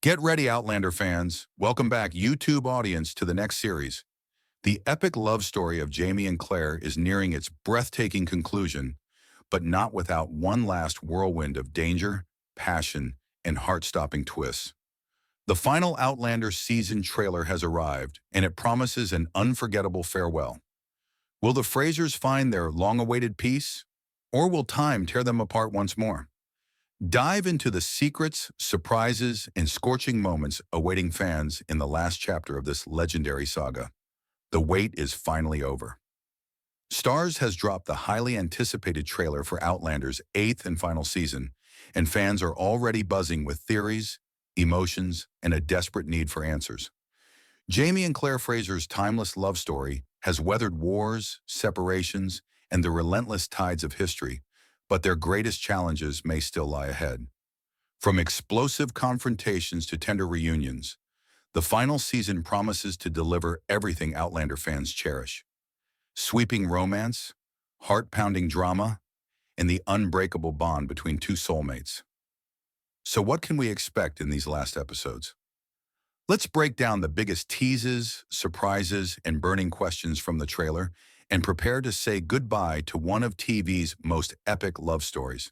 Get ready, Outlander fans. Welcome back, YouTube audience, to the next series. The epic love story of Jamie and Claire is nearing its breathtaking conclusion, but not without one last whirlwind of danger, passion, and heart-stopping twists. The final Outlander season trailer has arrived, and it promises an unforgettable farewell. Will the Frasers find their long-awaited peace, or will time tear them apart once more? Dive into the secrets, surprises, and scorching moments awaiting fans in the last chapter of this legendary saga. The wait is finally over. Stars has dropped the highly anticipated trailer for Outlander's eighth and final season, and fans are already buzzing with theories, emotions, and a desperate need for answers. Jamie and Claire Fraser's timeless love story has weathered wars, separations, and the relentless tides of history, but their greatest challenges may still lie ahead. From explosive confrontations to tender reunions, the final season promises to deliver everything Outlander fans cherish. Sweeping romance, heart-pounding drama, and the unbreakable bond between two soulmates. So what can we expect in these last episodes? Let's break down the biggest teases, surprises, and burning questions from the trailer and prepare to say goodbye to one of TV's most epic love stories.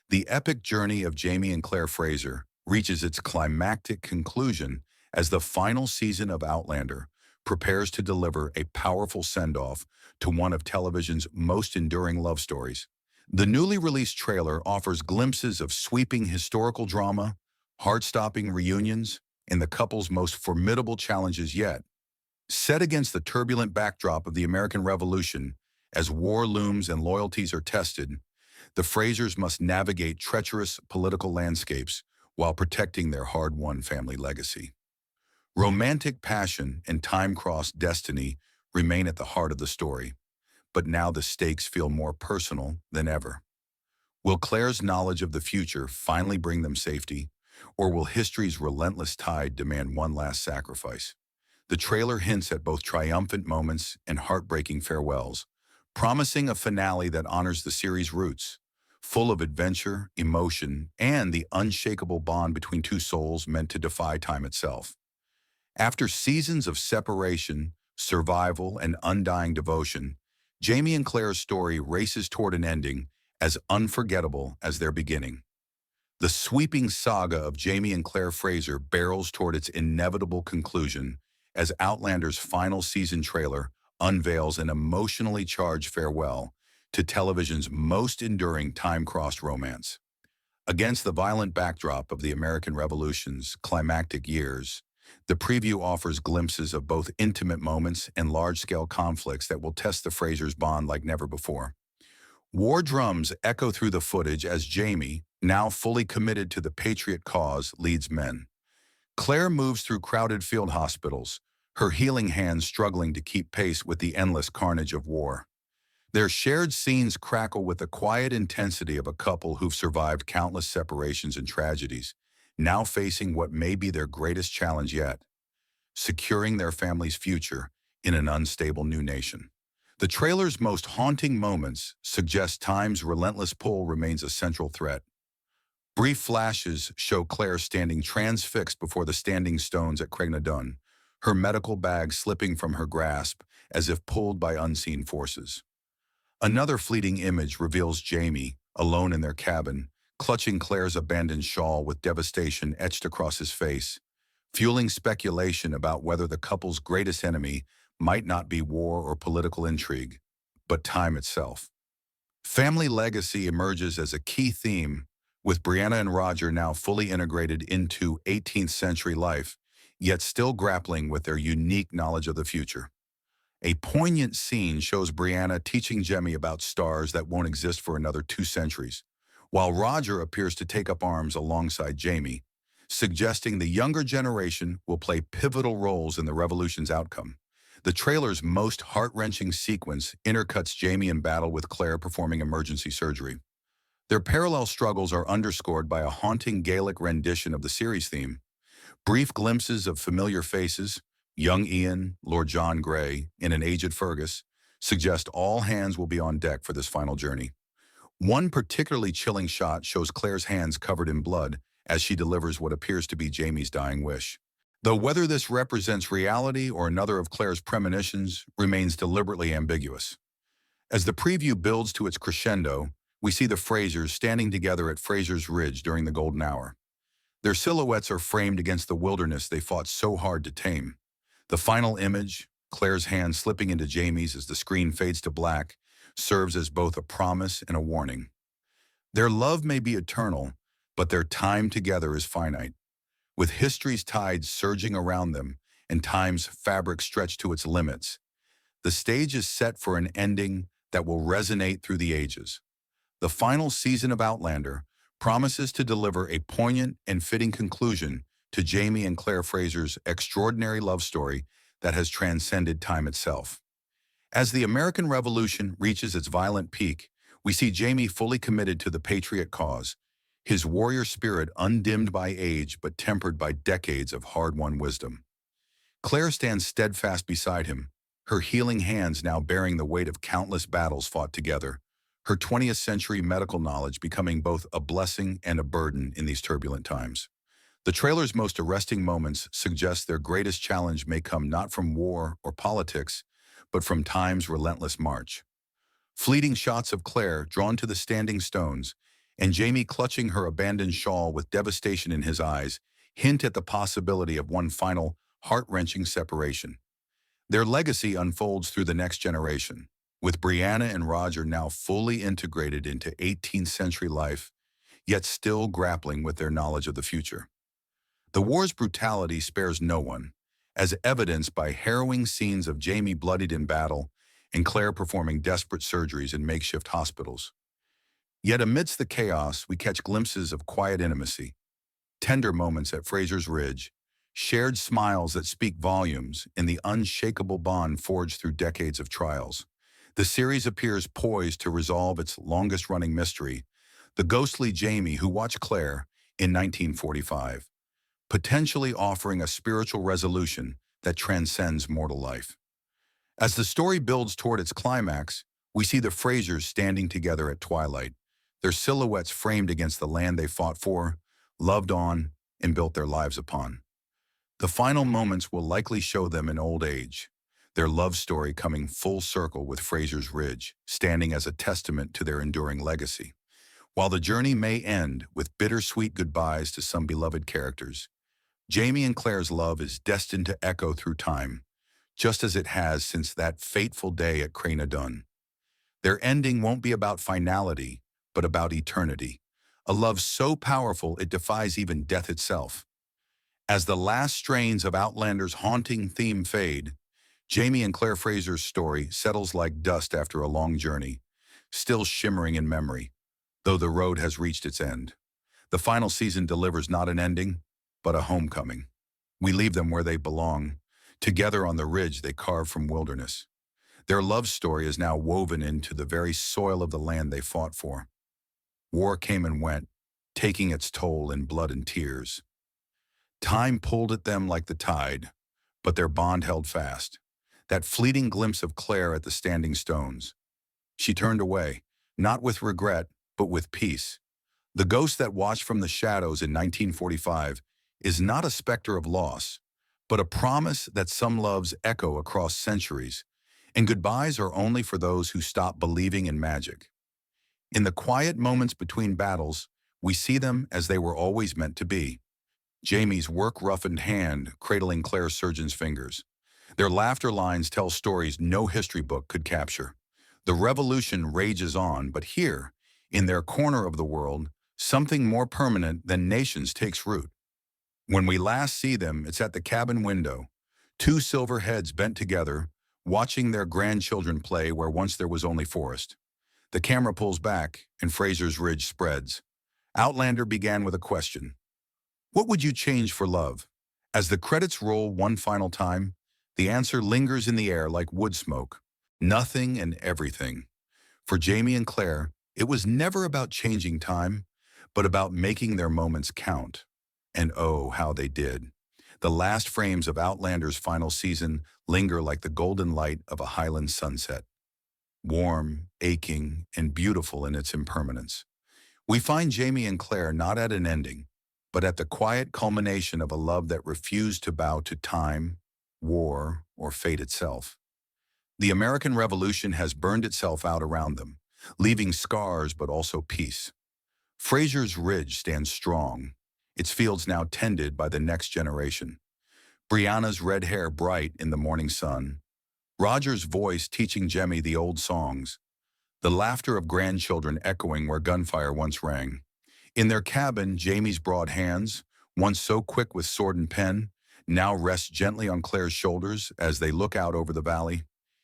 The epic journey of Jamie and Claire Fraser reaches its climactic conclusion as the final season of Outlander prepares to deliver a powerful send-off to one of television's most enduring love stories. The newly released trailer offers glimpses of sweeping historical drama, heart-stopping reunions, and the couple's most formidable challenges yet. Set against the turbulent backdrop of the American Revolution, as war looms and loyalties are tested, the Frasers must navigate treacherous political landscapes while protecting their hard-won family legacy. Romantic passion and time-crossed destiny remain at the heart of the story, but now the stakes feel more personal than ever. Will Claire's knowledge of the future finally bring them safety, or will history's relentless tide demand one last sacrifice? The trailer hints at both triumphant moments and heartbreaking farewells, promising a finale that honors the series' roots, full of adventure, emotion, and the unshakable bond between two souls meant to defy time itself. After seasons of separation, survival, and undying devotion, Jamie and Claire's story races toward an ending as unforgettable as their beginning. The sweeping saga of Jamie and Claire Fraser barrels toward its inevitable conclusion as Outlander's final season trailer unveils an emotionally charged farewell to television's most enduring time-crossed romance. Against the violent backdrop of the American Revolution's climactic years, the preview offers glimpses of both intimate moments and large-scale conflicts that will test the Frasers' bond like never before. War drums echo through the footage as Jamie, now fully committed to the patriot cause, leads men. Claire moves through crowded field hospitals, her healing hands struggling to keep pace with the endless carnage of war. Their shared scenes crackle with the quiet intensity of a couple who've survived countless separations and tragedies, now facing what may be their greatest challenge yet: securing their family's future in an unstable new nation. The trailer's most haunting moments suggest time's relentless pull remains a central threat. Brief flashes show Claire standing transfixed before the standing stones at Craignadoon, her medical bag slipping from her grasp as if pulled by unseen forces. Another fleeting image reveals Jamie, alone in their cabin, clutching Claire's abandoned shawl with devastation etched across his face, fueling speculation about whether the couple's greatest enemy might not be war or political intrigue, but time itself. Family legacy emerges as a key theme, with Brianna and Roger now fully integrated into 18th century life, yet still grappling with their unique knowledge of the future. A poignant scene shows Brianna teaching Jemmy about stars that won't exist for another 2 centuries, while Roger appears to take up arms alongside Jamie, suggesting the younger generation will play pivotal roles in the revolution's outcome. The trailer's most heart-wrenching sequence intercuts Jamie in battle with Claire performing emergency surgery. Their parallel struggles are underscored by a haunting Gaelic rendition of the series theme. Brief glimpses of familiar faces, young Ian, Lord John Grey, and an aged Fergus, suggest all hands will be on deck for this final journey. One particularly chilling shot shows Claire's hands covered in blood as she delivers what appears to be Jamie's dying wish. Though whether this represents reality or another of Claire's premonitions remains deliberately ambiguous. As the preview builds to its crescendo, we see the Frasers standing together at Fraser's Ridge during the golden hour. Their silhouettes are framed against the wilderness they fought so hard to tame. The final image, Claire's hand slipping into Jamie's as the screen fades to black, serves as both a promise and a warning. Their love may be eternal, but their time together is finite. With history's tides surging around them and time's fabric stretched to its limits, the stage is set for an ending that will resonate through the ages. The final season of Outlander promises to deliver a poignant and fitting conclusion to Jamie and Claire Fraser's extraordinary love story that has transcended time itself. As the American Revolution reaches its violent peak, we see Jamie fully committed to the patriot cause, his warrior spirit undimmed by age but tempered by decades of hard-won wisdom. Claire stands steadfast beside him, her healing hands now bearing the weight of countless battles fought together, her 20th century medical knowledge becoming both a blessing and a burden in these turbulent times. The trailer's most arresting moments suggest their greatest challenge may come not from war or politics, but from time's relentless march. Fleeting shots of Claire drawn to the standing stones, and Jamie clutching her abandoned shawl with devastation in his eyes, hint at the possibility of one final, heart-wrenching separation. Their legacy unfolds through the next generation, with Brianna and Roger now fully integrated into 18th century life, yet still grappling with their knowledge of the future. The war's brutality spares no one, as evidenced by harrowing scenes of Jamie bloodied in battle and Claire performing desperate surgeries in makeshift hospitals. Yet amidst the chaos, we catch glimpses of quiet intimacy, tender moments at Fraser's Ridge, shared smiles that speak volumes in the unshakable bond forged through decades of trials. The series appears poised to resolve its longest-running mystery, the ghostly Jamie who watched Claire in 1945, potentially offering a spiritual resolution that transcends mortal life. As the story builds toward its climax, we see the Frasers standing together at twilight, their silhouettes framed against the land they fought for, loved on, and built their lives upon. The final moments will likely show them in old age, their love story coming full circle with Fraser's Ridge, standing as a testament to their enduring legacy. While the journey may end with bittersweet goodbyes to some beloved characters, Jamie and Claire's love is destined to echo through time, just as it has since that fateful day at Craigna Dun. Their ending won't be about finality, but about eternity, a love so powerful it defies even death itself. As the last strains of Outlander's haunting theme fade, Jamie and Claire Fraser's story settles like dust after a long journey, still shimmering in memory, though the road has reached its end. The final season delivers not an ending, but a homecoming. We leave them where they belong, together on the ridge they carved from wilderness. Their love story is now woven into the very soil of the land they fought for. War came and went, taking its toll in blood and tears. Time pulled at them like the tide, but their bond held fast. That fleeting glimpse of Claire at the standing stones. She turned away, not with regret, but with peace. The ghost that watched from the shadows in 1945 is not a specter of loss, but a promise that some loves echo across centuries, and goodbyes are only for those who stop believing in magic. In the quiet moments between battles, we see them as they were always meant to be. Jamie's work-roughened hand cradling Claire's surgeon's fingers. Their laughter lines tell stories no history book could capture. The revolution rages on, but here, in their corner of the world, something more permanent than nations takes root. When we last see them, it's at the cabin window, two silver heads bent together, watching their grandchildren play where once there was only forest. The camera pulls back, and Fraser's Ridge spreads. Outlander began with a question. What would you change for love? As the credits roll one final time, the answer lingers in the air like wood smoke. Nothing and everything. For Jamie and Claire, it was never about changing time, but about making their moments count. And oh, how they did. The last frames of Outlander's final season linger like the golden light of a Highland sunset. Warm, aching, and beautiful in its impermanence. We find Jamie and Claire not at an ending, but at the quiet culmination of a love that refused to bow to time, war, or fate itself. The American Revolution has burned itself out around them, leaving scars but also peace. Fraser's Ridge stands strong, its fields now tended by the next generation. Brianna's red hair bright in the morning sun. Roger's voice teaching Jemmy the old songs. The laughter of grandchildren echoing where gunfire once rang. In their cabin, Jamie's broad hands, once so quick with sword and pen, now rest gently on Claire's shoulders as they look out over the valley.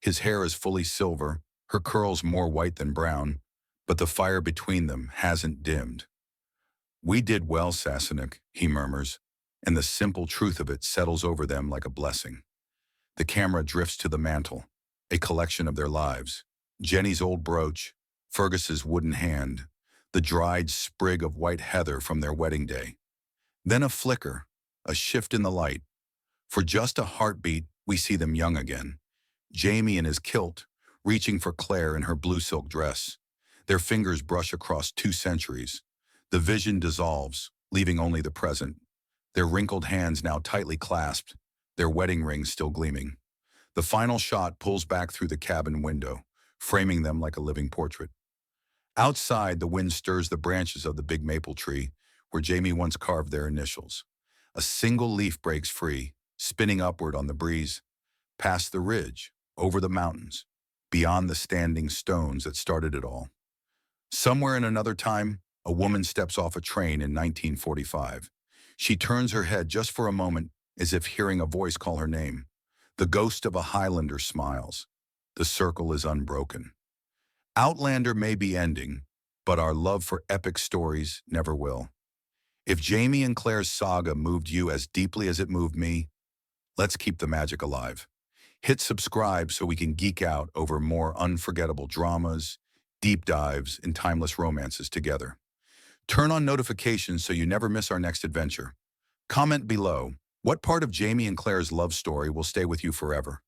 His hair is fully silver, her curls more white than brown, but the fire between them hasn't dimmed. "We did well, Sassenach," he murmurs, and the simple truth of it settles over them like a blessing. The camera drifts to the mantel, a collection of their lives. Jenny's old brooch, Fergus's wooden hand, the dried sprig of white heather from their wedding day. Then a flicker, a shift in the light. For just a heartbeat, we see them young again. Jamie in his kilt, reaching for Claire in her blue silk dress. Their fingers brush across 2 centuries. The vision dissolves, leaving only the present. Their wrinkled hands now tightly clasped, their wedding rings still gleaming. The final shot pulls back through the cabin window, framing them like a living portrait. Outside, the wind stirs the branches of the big maple tree where Jamie once carved their initials. A single leaf breaks free, spinning upward on the breeze, past the ridge, over the mountains, beyond the standing stones that started it all. Somewhere in another time, a woman steps off a train in 1945. She turns her head just for a moment, as if hearing a voice call her name. The ghost of a Highlander smiles. The circle is unbroken. Outlander may be ending, but our love for epic stories never will. If Jamie and Claire's saga moved you as deeply as it moved me, let's keep the magic alive. Hit subscribe so we can geek out over more unforgettable dramas, deep dives, and timeless romances together. Turn on notifications so you never miss our next adventure. Comment below, what part of Jamie and Claire's love story will stay with you forever?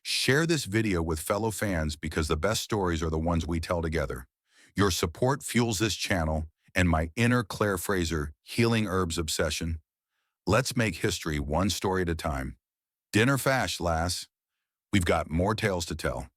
Share this video with fellow fans because the best stories are the ones we tell together. Your support fuels this channel and my inner Claire Fraser healing herbs obsession. Let's make history one story at a time. Dinner fash, lass. We've got more tales to tell.